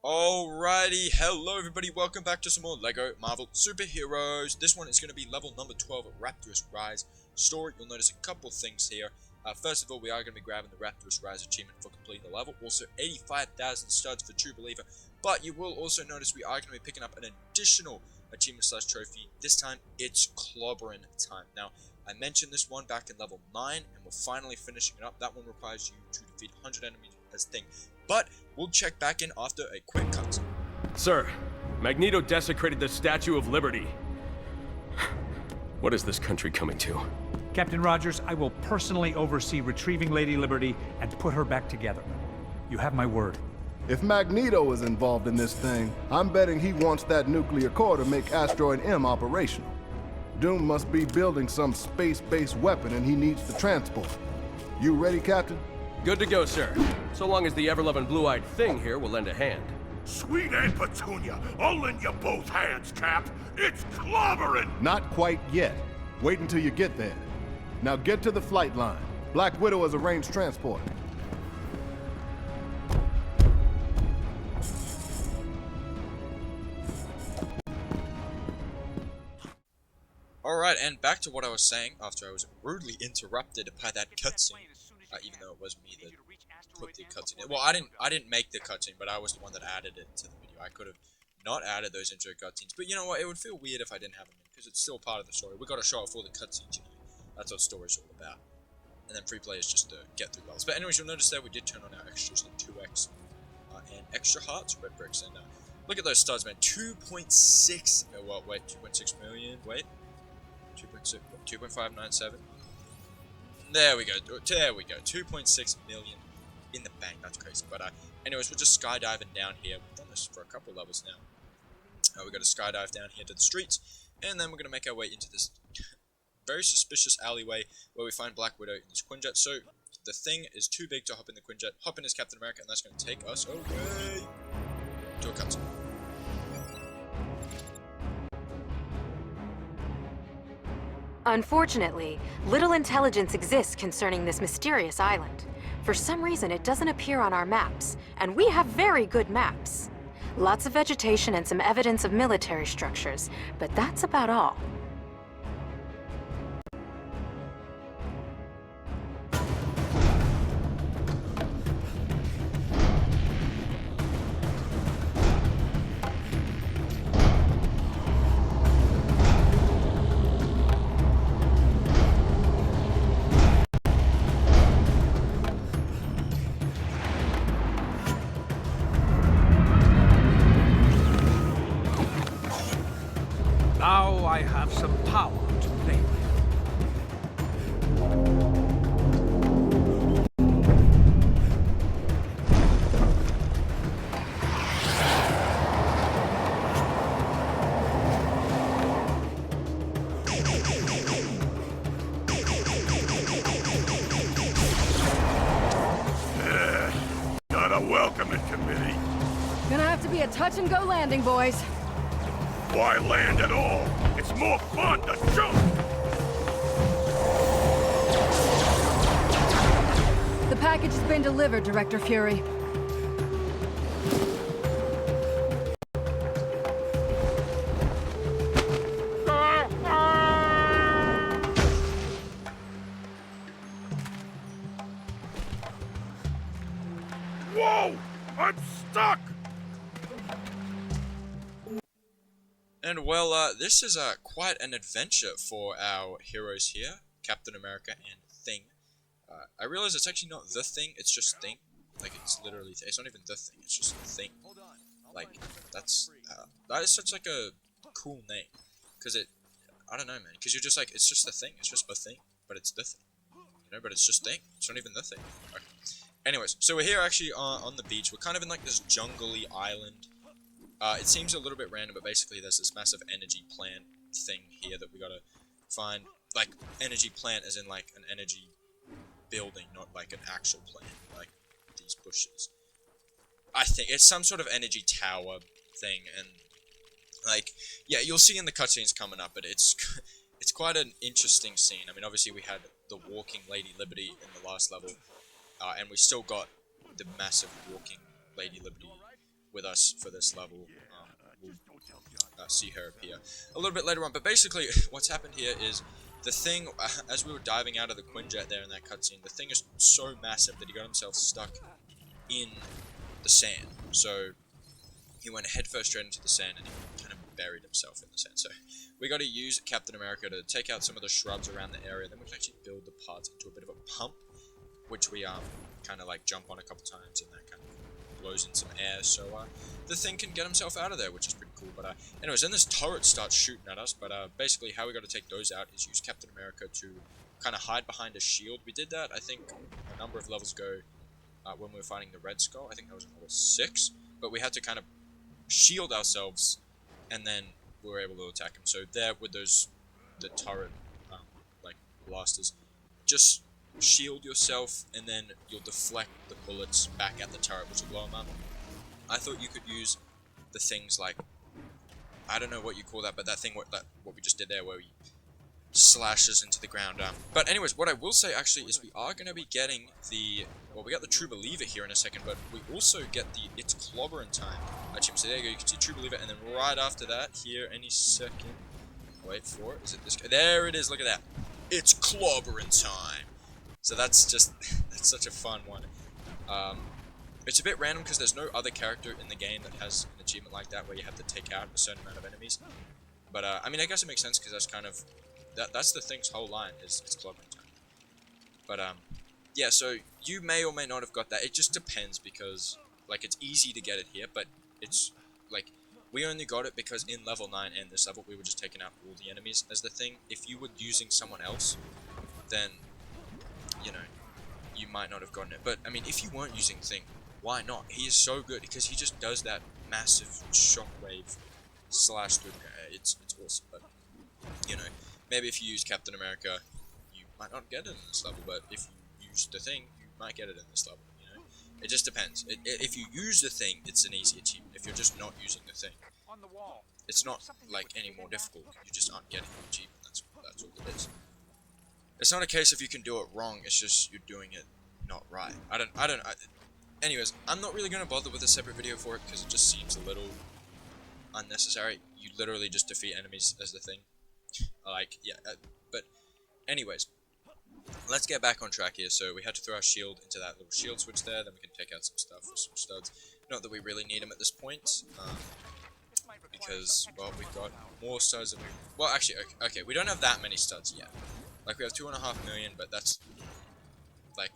Alrighty, hello everybody, welcome back to some more LEGO Marvel Superheroes. This one is going to be level number 12 of Rapturous Rise story. You'll notice a couple things here. First of all, we are going to be grabbing the Rapturous Rise achievement for completing the level. Also, 85,000 studs for True Believer. But you will also notice we are going to be picking up an additional achievement/trophy. This time, it's clobbering time. Now, I mentioned this one back in level 9, and we're finally finishing it up. That one requires you to defeat 100 enemies as Thing. But we'll check back in after a quick cut. Sir, Magneto desecrated the Statue of Liberty. What is this country coming to? Captain Rogers, I will personally oversee retrieving Lady Liberty and put her back together. You have my word. If Magneto is involved in this thing, I'm betting he wants that nuclear core to make Asteroid M operational. Doom must be building some space-based weapon and he needs the transport. You ready, Captain? Good to go, sir. So long as the ever-loving blue-eyed Thing here will lend a hand. Sweet Aunt Petunia, I'll lend you both hands, Cap. It's clobbering! Not quite yet. Wait until you get there. Now get to the flight line. Black Widow has arranged transport. Alright, and back to what I was saying after I was rudely interrupted by that cutscene. Even though it was me that put the cutscene in. Well, I didn't make the cutscene, but I was the one that added it to the video. I could have not added those intro cutscenes, but you know what? It would feel weird if I didn't have them in, because it's still part of the story. We got to show off all the cutscenes, you know. That's what story's all about. And then free play is just to get through levels. But anyways, you'll notice that we did turn on our extras, the 2x and extra hearts, red bricks, and look at those studs, man. 2.6. Oh, well, wait, 2.6 million. Wait, 2.597. There we go. 2.6 million in the bank. That's crazy. But anyways, we're just skydiving down here. We've done this for a couple levels now. We're going to skydive down here to the streets, and then we're going to make our way into this very suspicious alleyway where we find Black Widow in this Quinjet. So the Thing is too big to hop in the Quinjet. Hop in as Captain America, and that's going to take us away to a cutscene. Unfortunately, little intelligence exists concerning this mysterious island. For some reason, it doesn't appear on our maps, and we have very good maps. Lots of vegetation and some evidence of military structures, but that's about all. Now I have some power to play with. Got a welcoming committee. Gonna have to be a touch-and-go landing, boys. Why land at all? It's more fun to jump! The package has been delivered, Director Fury. Whoa! I'm stuck! And well, this is quite an adventure for our heroes here, Captain America and Thing. I realize it's actually not the Thing, it's just Thing. Like, it's literally, it's not even the Thing, it's just Thing. Like, that is such like a cool name. Because I don't know, man, because you're just like, it's just the Thing, it's just a thing, but it's the Thing. You know, but it's just Thing, it's not even the Thing. Okay. Anyways, so we're here actually on the beach. We're kind of in like this jungly island. It seems a little bit random, but basically there's this massive energy plant thing here that we gotta find. Like, energy plant as in like an energy building, not like an actual plant, like these bushes. I think it's some sort of energy tower thing, and like, yeah, you'll see in the cutscenes coming up, but it's quite an interesting scene. I mean, obviously we had the walking Lady Liberty in the last level, and we still got the massive walking Lady Liberty with us for this level. We'll see her appear a little bit later on. But basically, what's happened here is the Thing, as we were diving out of the Quinjet there in that cutscene, the Thing is so massive that he got himself stuck in the sand. So he went headfirst straight into the sand and he kind of buried himself in the sand. So we got to use Captain America to take out some of the shrubs around the area. Then we can actually build the parts into a bit of a pump, which we kind of like jump on a couple times, and that kind of blows in some air. So the Thing can get himself out of there, which is pretty cool. But anyways, then this turret starts shooting at us. But basically, how we got to take those out is use Captain America to kind of hide behind a shield. We did that, I think, a number of levels ago when we were fighting the Red Skull. I think that was in level 6. But we had to kind of shield ourselves, and then we were able to attack him. So there with the turret like blasters, just shield yourself, and then you'll deflect the bullets back at the turret, which will blow them up. I thought you could use the things like, I don't know what you call that, but that thing what we just did there, where we slashes into the ground. But anyways, what I will say actually is we are going to be getting we got the True Believer here in a second, but we also get the It's Clobbering Time achievement. So there you go, you can see True Believer, and then right after that, here any second, wait for it, is it this guy? There it is, look at that. It's Clobbering Time. So that's such a fun one. It's a bit random because there's no other character in the game that has an achievement like that where you have to take out a certain amount of enemies. But I mean, I guess it makes sense because that's kind of that's the Thing's whole line is it's Clobbering Time. But yeah, so you may or may not have got that. It just depends because like it's easy to get it here, but it's like we only got it because in level 9 and this level we were just taking out all the enemies as the Thing. If you were using someone else, then you know you might not have gotten it. But I mean, if you weren't using Thing, why not? He is so good because he just does that massive shockwave slash through the air. It's awesome. But you know, maybe if you use Captain America, you might not get it in this level. But if you use the Thing, you might get it in this level. You know, it just depends. If you use the Thing, it's an easy achievement. If you're just not using the Thing, it's not like any more difficult. You just aren't getting the achievement. That's all it is. It's not a case if you can do it wrong. It's just you're doing it not right. Anyways, I'm not really going to bother with a separate video for it because it just seems a little unnecessary. You literally just defeat enemies as the Thing. Like, yeah, but anyways, let's get back on track here. So we had to throw our shield into that little shield switch there, then we can take out some stuff with some studs. Not that we really need them at this point, because, well, we've got more studs than we... Well, actually, okay, we don't have that many studs yet. Like, we have 2.5 million, but that's, like,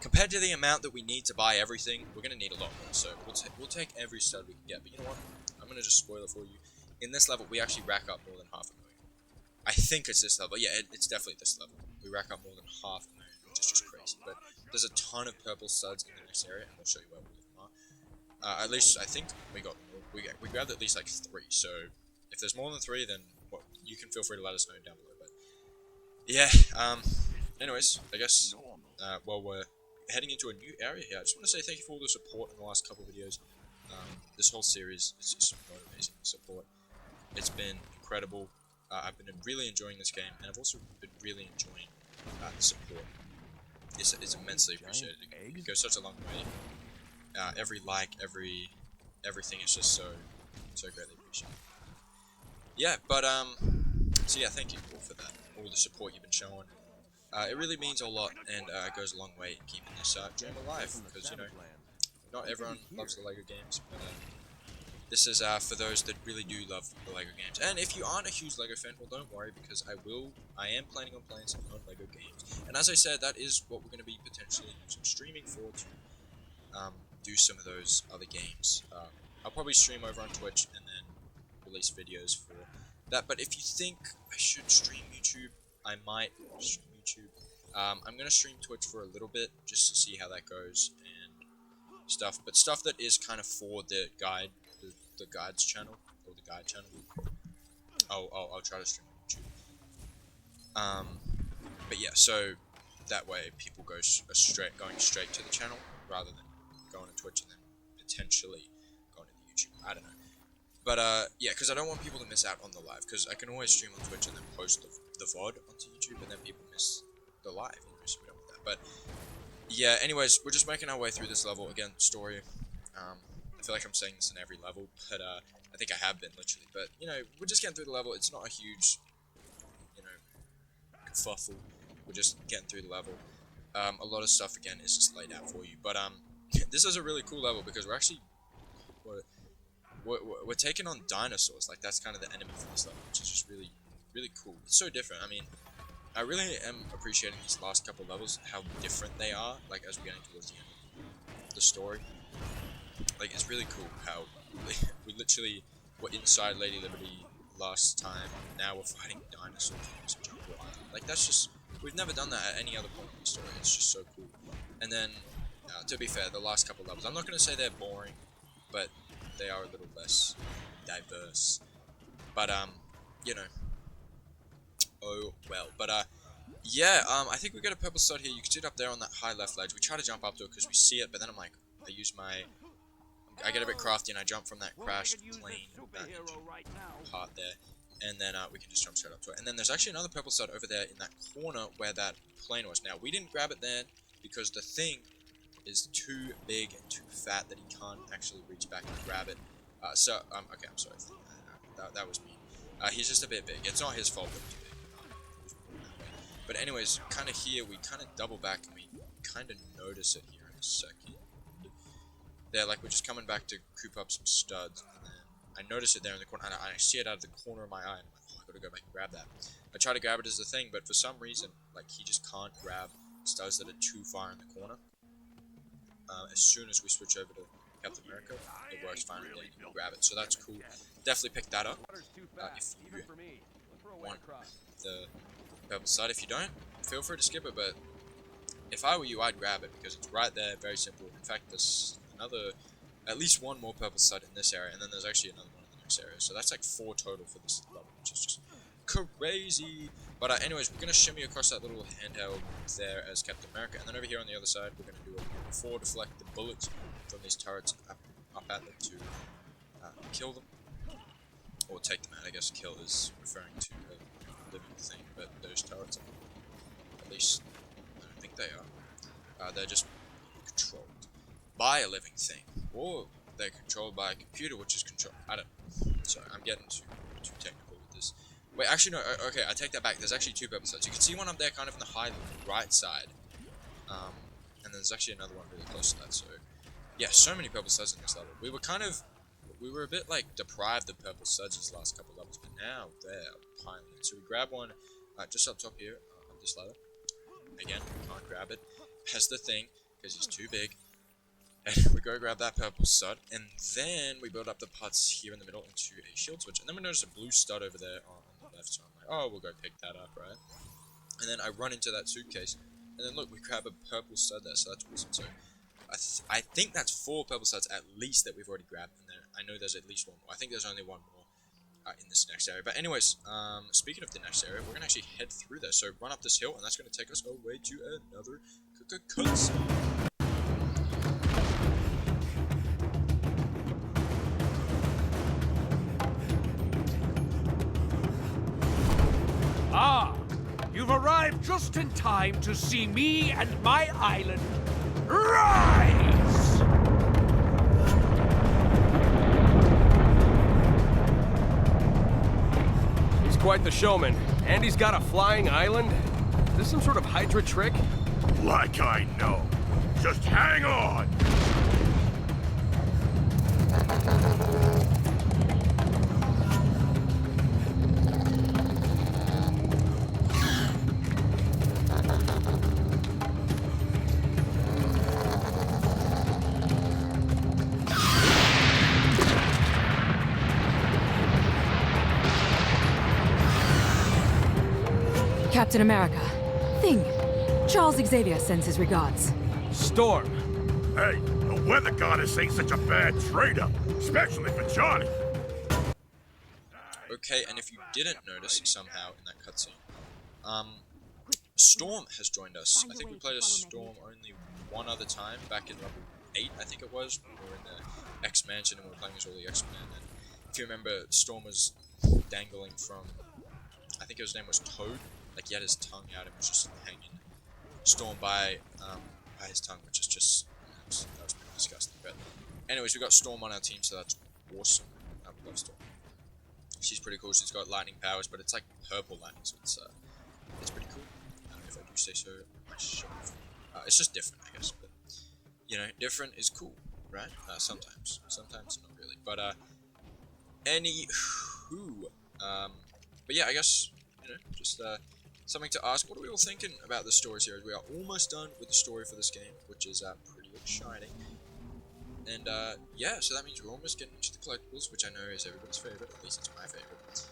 compared to the amount that we need to buy everything, we're going to need a lot more. So we'll take every stud we can get. But you know what? I'm going to just spoil it for you. In this level, we actually rack up more than 500,000. I think it's this level. Yeah, it's definitely this level. We rack up more than 500,000, which is just crazy. But there's a ton of purple studs in the next area, and we'll show you where we are. At least, I think we got more. We grabbed at least like 3. So if there's more than 3, then well, you can feel free to let us know down below. But yeah, anyways, I guess while we're heading into a new area here, I just want to say thank you for all the support in the last couple of videos. This whole series is just amazing support. It's been incredible. I've been really enjoying this game, and I've also been really enjoying the support. It's immensely appreciated. It goes such a long way. Every like, everything is just so greatly appreciated. Yeah, but so yeah, thank you all for that, all the support you've been showing. It really means a lot, and it goes a long way in keeping this dream alive, because, you know, not everyone loves the LEGO games, but this is for those that really do love the LEGO games. And if you aren't a huge LEGO fan, well, don't worry, because I am planning on playing some non-LEGO games. And as I said, that is what we're going to be potentially using streaming for, to do some of those other games. I'll probably stream over on Twitch, and then release videos for that. But if you think I should stream YouTube, I might stream YouTube. I'm going to stream Twitch for a little bit, just to see how that goes, and stuff. But stuff that is kind of for the guide, the guides channel, or the guide channel, I'll try to stream on YouTube. But yeah, so that way people going straight to the channel, rather than going to Twitch and then potentially going to the YouTube. I don't know. But yeah, because I don't want people to miss out on the live, because I can always stream on Twitch and then post the VOD onto YouTube, and then people miss the live, you know, so we don't want that. But yeah, anyways, we're just making our way through this level. Again, story, I feel like I'm saying this in every level, but I think I have been literally. But you know, we're just getting through the level. It's not a huge, you know, kerfuffle. We're just getting through the level. A lot of stuff again is just laid out for you. But this is a really cool level because we're actually we're taking on dinosaurs. Like that's kind of the enemy for this level, which is just really cool. It's so different. I mean, I really am appreciating these last couple levels, how different they are. Like as we're getting towards the end of the story. Like it's really cool how we literally were inside Lady Liberty last time. Now we're fighting dinosaurs on this jungle island. Like that's just, we've never done that at any other point in the story. It's just so cool. And then to be fair, the last couple levels, I'm not going to say they're boring, but they are a little less diverse. But you know, oh well. But yeah, I think we got a purple stud here. You can see it up there on that high left ledge. We try to jump up to it because we see it, but then I'm like, I get a bit crafty and I jump from that crashed plane, that part there, and then we can just jump straight up to it. And then there's actually another purple stud over there in that corner where that plane was. Now, we didn't grab it then because the thing is too big and too fat that he can't actually reach back and grab it. Okay, I'm sorry. That was me. He's just a bit big. It's not his fault that he's big. But anyways, kind of here, we kind of double back and we kind of notice it here in a second. There, like we're just coming back to coop up some studs, and then I notice it there in the corner, and I see it out of the corner of my eye, and I'm like, oh, I gotta go back and grab that. I try to grab it as the thing, but for some reason, like, he just can't grab studs that are too far in the corner. As soon as we switch over to Captain America, it works fine, and you can grab it, so that's cool. Definitely pick that up, if you want the purple stud. If you don't, feel free to skip it, but if I were you, I'd grab it, because it's right there, very simple. In fact, there's at least one more purple stud in this area, and then there's actually another one in the next area. So that's like 4 total for this level, which is just crazy. But anyways, we're gonna shimmy across that little handheld there as Captain America, and then over here on the other side, we're gonna do a 4 deflect the bullets from these turrets up at them to kill them, or take them out. I guess kill is referring to a living thing, but those turrets, at least I don't think they are. They're just controlled by a living thing, or they're controlled by a computer, which is controlled. I don't know. Sorry, I'm getting too technical with this. Wait, actually no. Okay, I take that back. There's actually 2 purple studs. You can see one up there, kind of in the high right side, and there's actually another one really close to that. So, yeah, so many purple studs in this level. We were a bit like deprived of purple studs these last couple levels, but now they're piling in. So we grab one just up top here on this ladder. Again, can't grab it. Has the thing because he's too big. And we go grab that purple stud, and then we build up the parts here in the middle into a shield switch. And then we notice a blue stud over there on the left, so I'm like, oh, we'll go pick that up, right? And then I run into that suitcase, and then look, we grab a purple stud there, so that's awesome. So I think that's 4 purple studs at least that we've already grabbed, and then I know there's at least 1 more. I think there's only 1 more in this next area. But anyways, speaking of the next area, we're going to actually head through there. So run up this hill, and that's going to take us away to another cutscene. Ah, you've arrived just in time to see me and my island rise! He's quite the showman. And he's got a flying island? Is this some sort of Hydra trick? Like I know. Just hang on! Captain America. Thing. Charles Xavier sends his regards. Storm. Hey, the weather goddess ain't such a bad trade-up, especially for Johnny. Okay, and if you didn't notice somehow in that cutscene, Storm has joined us. I think we played as Storm only one other time, back in level 8, I think it was. We were in the X-Mansion and we were playing as all the X-Men, and if you remember, Storm was dangling from, I think his name was Toad, like he had his tongue out and was just hanging Storm by his tongue, which is just, that was pretty disgusting. But Anyways, we got Storm on our team, so that's awesome. We love Storm. She's pretty cool. She's got lightning powers, but it's like purple lightning, so it's pretty cool. If I do say so myself. It's just different, I guess. But you know, different is cool, right? Sometimes not really. But anywho, but yeah, I guess you know, just something to ask. What are we all thinking about the story series? We are almost done with the story for this game, which is pretty exciting. And yeah, so that means we're almost getting into the collectibles, which I know is everybody's favorite. At least it's my favorite.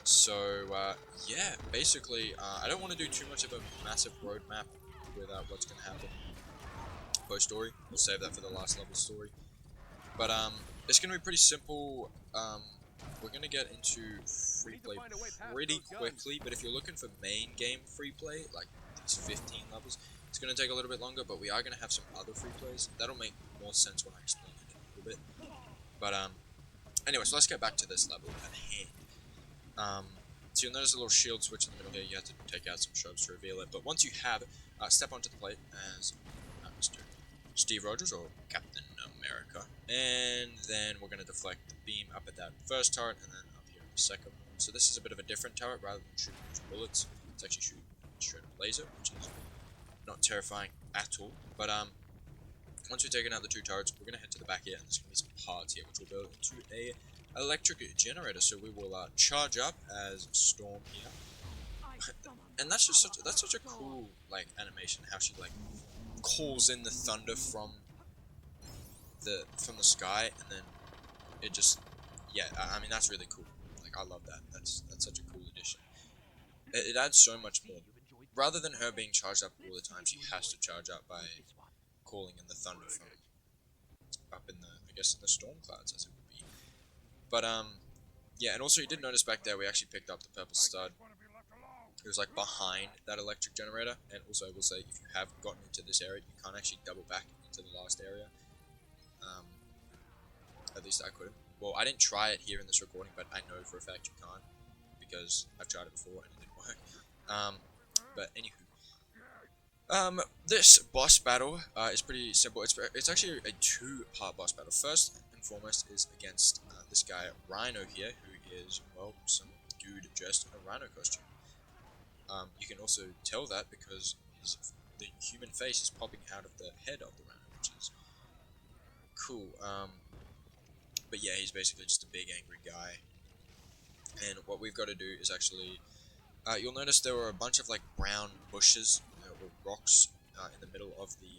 So yeah, basically, I don't want to do too much of a massive roadmap with what's going to happen post-story. We'll save that for the last level story. But it's going to be pretty simple. We're going to get into free play pretty quickly, but if you're looking for main game free play, like these 15 levels, it's going to take a little bit longer, but we are going to have some other free plays. That'll make more sense when I explain it a little bit. But anyway, so let's get back to this level at hand. So you'll notice a little shield switch in the middle here. You have to take out some shrubs to reveal it, but once you have step onto the plate as Mr. Steve Rogers or Captain America, and then we're going to deflect the beam up at that first turret and then up here at the second one. So this is a bit of a different turret. Rather than shooting those bullets, it's actually shooting straight up laser, which is not terrifying at all. But once we've taken out the two turrets, we're going to head to the back here, and there's going to be some parts here which will build into a electric generator. So we will charge up as Storm here. And that's just such a cool like animation, how she like calls in the thunder from the sky, and then it just, yeah, I mean that's really cool. Like I love that. That's such a cool addition. It adds so much more. Rather than her being charged up all the time, she has to charge up by calling in the thunder from up in the, I guess, in the storm clouds as it would be. But yeah, and also you did notice back there we actually picked up the purple stud. It was like behind that electric generator, and also I will say if you have gotten into this area, you can't actually double back into the last area. At least I couldn't. Well, I didn't try it here in this recording, but I know for a fact you can't, because I've tried it before and it didn't work. But anywho, this boss battle is pretty simple. It's actually a two-part boss battle. First and foremost is against this guy Rhino here, who is, well, some dude dressed in a rhino costume. You can also tell that because the human face is popping out of the head of the rhino, which is cool. But yeah, he's basically just a big angry guy. And what we've got to do is actually, you'll notice there were a bunch of like brown bushes or rocks in the middle of the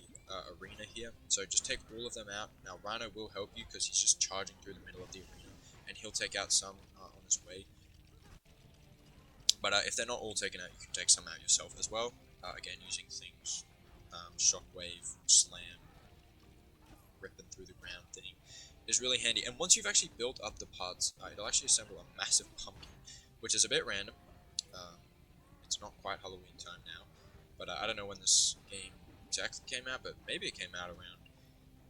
arena here. So just take all of them out. Now Rhino will help you because he's just charging through the middle of the arena, and he'll take out some on his way. But if they're not all taken out, you can take some out yourself as well. Again, using things, shockwave, slam, ripping through the ground thing is really handy. And once you've actually built up the parts, it'll actually assemble a massive pumpkin, which is a bit random. It's not quite Halloween time now, but I don't know when this game exactly came out, but maybe it came out around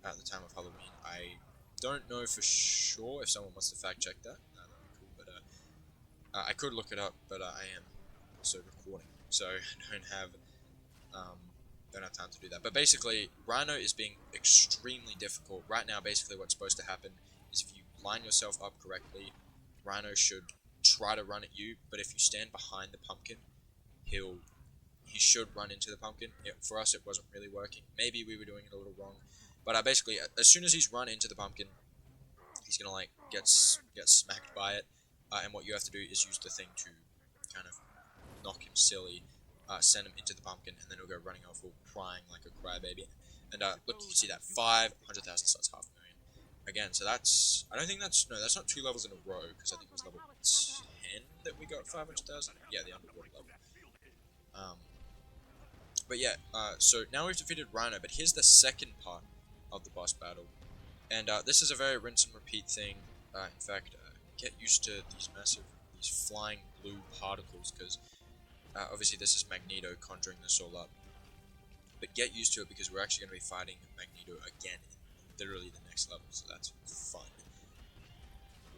at the time of Halloween. I don't know for sure. If someone wants to fact check that, that would be cool. But I could look it up, but I am also recording, so I don't have time to do that. But basically, Rhino is being extremely difficult right now. Basically, what's supposed to happen is if you line yourself up correctly, Rhino should try to run at you. But if you stand behind the pumpkin, he should run into the pumpkin. For us, it wasn't really working. Maybe we were doing it a little wrong. But basically, as soon as he's run into the pumpkin, he's gonna like get smacked by it. And what you have to do is use the thing to kind of knock him silly, send him into the pumpkin, and then he'll go running off all crying like a crybaby. And look, you can see that 500,000 starts 500,000. Again, so that's, I don't think that's, no, that's not 2 levels in a row, because I think it was level 10 that we got 500,000. Yeah, the underwater level. But yeah, so now we've defeated Rhino, but here's the second part of the boss battle. And this is a very rinse and repeat thing. In fact, get used to these flying blue particles, because obviously this is Magneto conjuring this all up. But get used to it, because we're actually going to be fighting Magneto again in literally the next level, so that's fun.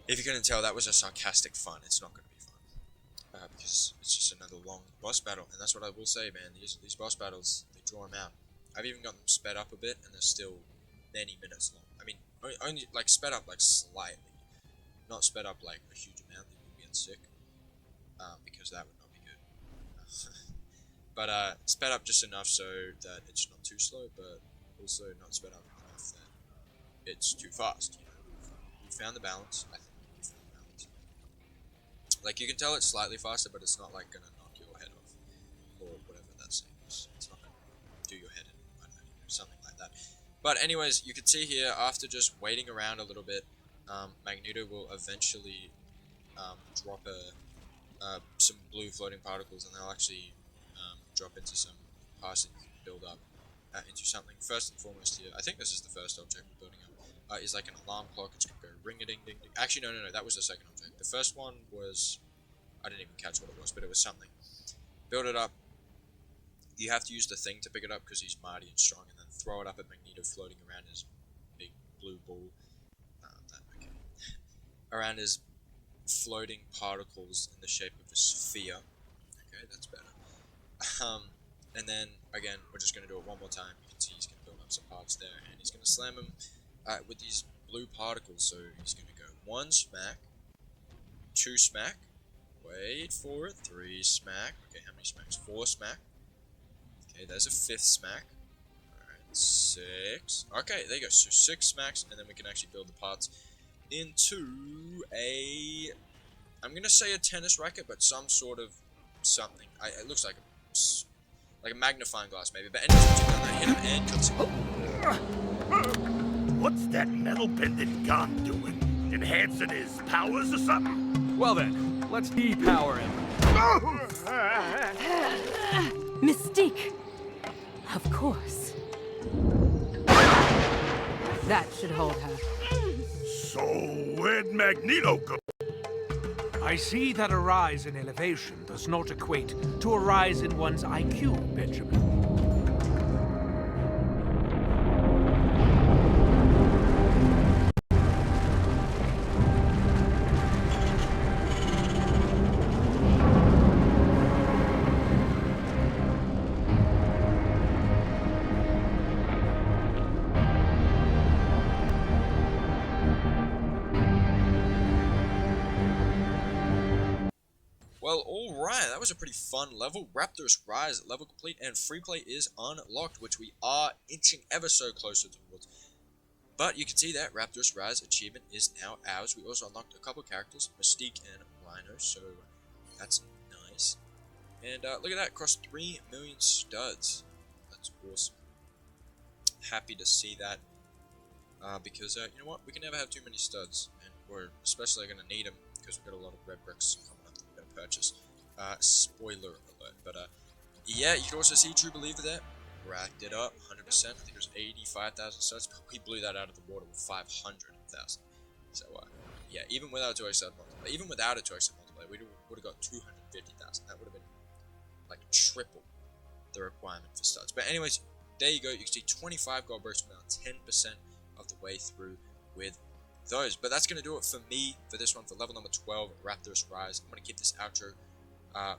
If you couldn't tell, that was a sarcastic fun. It's not going to be fun. Because it's just another long boss battle, and that's what I will say, man. These boss battles, they draw them out. I've even got them sped up a bit, and they're still many minutes long. I mean, only like sped up like slightly, not sped up like a huge amount that you'd be sick, because that would not be good. But sped up just enough so that it's not too slow, but also not sped up enough that it's too fast. You know, we found the balance. I think we found the balance. Like you can tell it's slightly faster, but it's not like gonna knock your head off or whatever that saying is. It's not gonna do your head in, I don't know, something like that. But anyways, you can see here after just waiting around a little bit, Magneto will eventually drop some blue floating particles, and they'll actually drop into some parts that you can build up into something. First and foremost here, I think this is the first object we're building up, is like an alarm clock. It's going to go ring-a-ding-ding-ding. Actually, no, that was the second object. The first one was, I didn't even catch what it was, but it was something. Build it up. You have to use the thing to pick it up because he's mighty and strong, and then throw it up at Magneto floating around his big blue ball. Around his floating particles in the shape of a sphere. Okay, that's better. And then, again, we're just going to do it one more time. You can see he's going to build up some parts there, and he's going to slam him with these blue particles. So he's going to go 1 smack, 2 smack, wait for it, 3 smack. Okay, how many smacks? 4 smack. Okay, there's a 5th smack. Alright, 6. Okay, there you go. So 6 smacks, and then we can actually build the parts into a, I'm going to say a tennis racket, but some sort of something. It looks like a magnifying glass maybe, but anyways, once you've done that, hit him and What's that metal bending gun doing? Enhancing his powers or something? Well then, let's depower him. Mystique! Of course. That should hold her. So, where'd Magneto go? I see that a rise in elevation does not equate to a rise in one's IQ, Benjamin. Well, alright, that was a pretty fun level. Rapturous Rise, level complete, and free play is unlocked, which we are inching ever so closer towards. But you can see that Rapturous Rise achievement is now ours. We also unlocked a couple characters, Mystique and Rhino, so that's nice. And look at that, across 3 million studs. That's awesome. Happy to see that, because you know what, we can never have too many studs, and we're especially going to need them because we've got a lot of red bricks coming up that we're going to purchase. Spoiler alert, but yeah, you can also see True Believer there, racked it up 100%. I think it was 85,000 studs, but we blew that out of the water with 500,000. So yeah, even without a 2x multiplier, even without a 2x multiplier, we would have got 250,000. That would have been like triple the requirement for studs. But anyways, there you go. You can see 25 gold bricks, now 10% of the way through with those. But that's going to do it for me for this one, for level number 12, Rapturous Rise. I'm going to keep this outro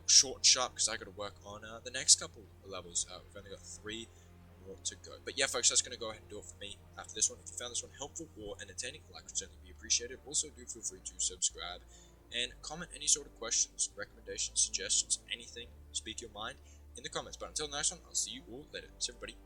short and sharp because I got to work on the next couple of levels. We've only got 3 more to go. But yeah, folks, that's going to go ahead and do it for me after this one. If you found this one helpful or entertaining, a like would certainly be appreciated. Also, do feel free to subscribe and comment any sort of questions, recommendations, suggestions, anything. Speak your mind in the comments. But until the next one, I'll see you all later. So everybody,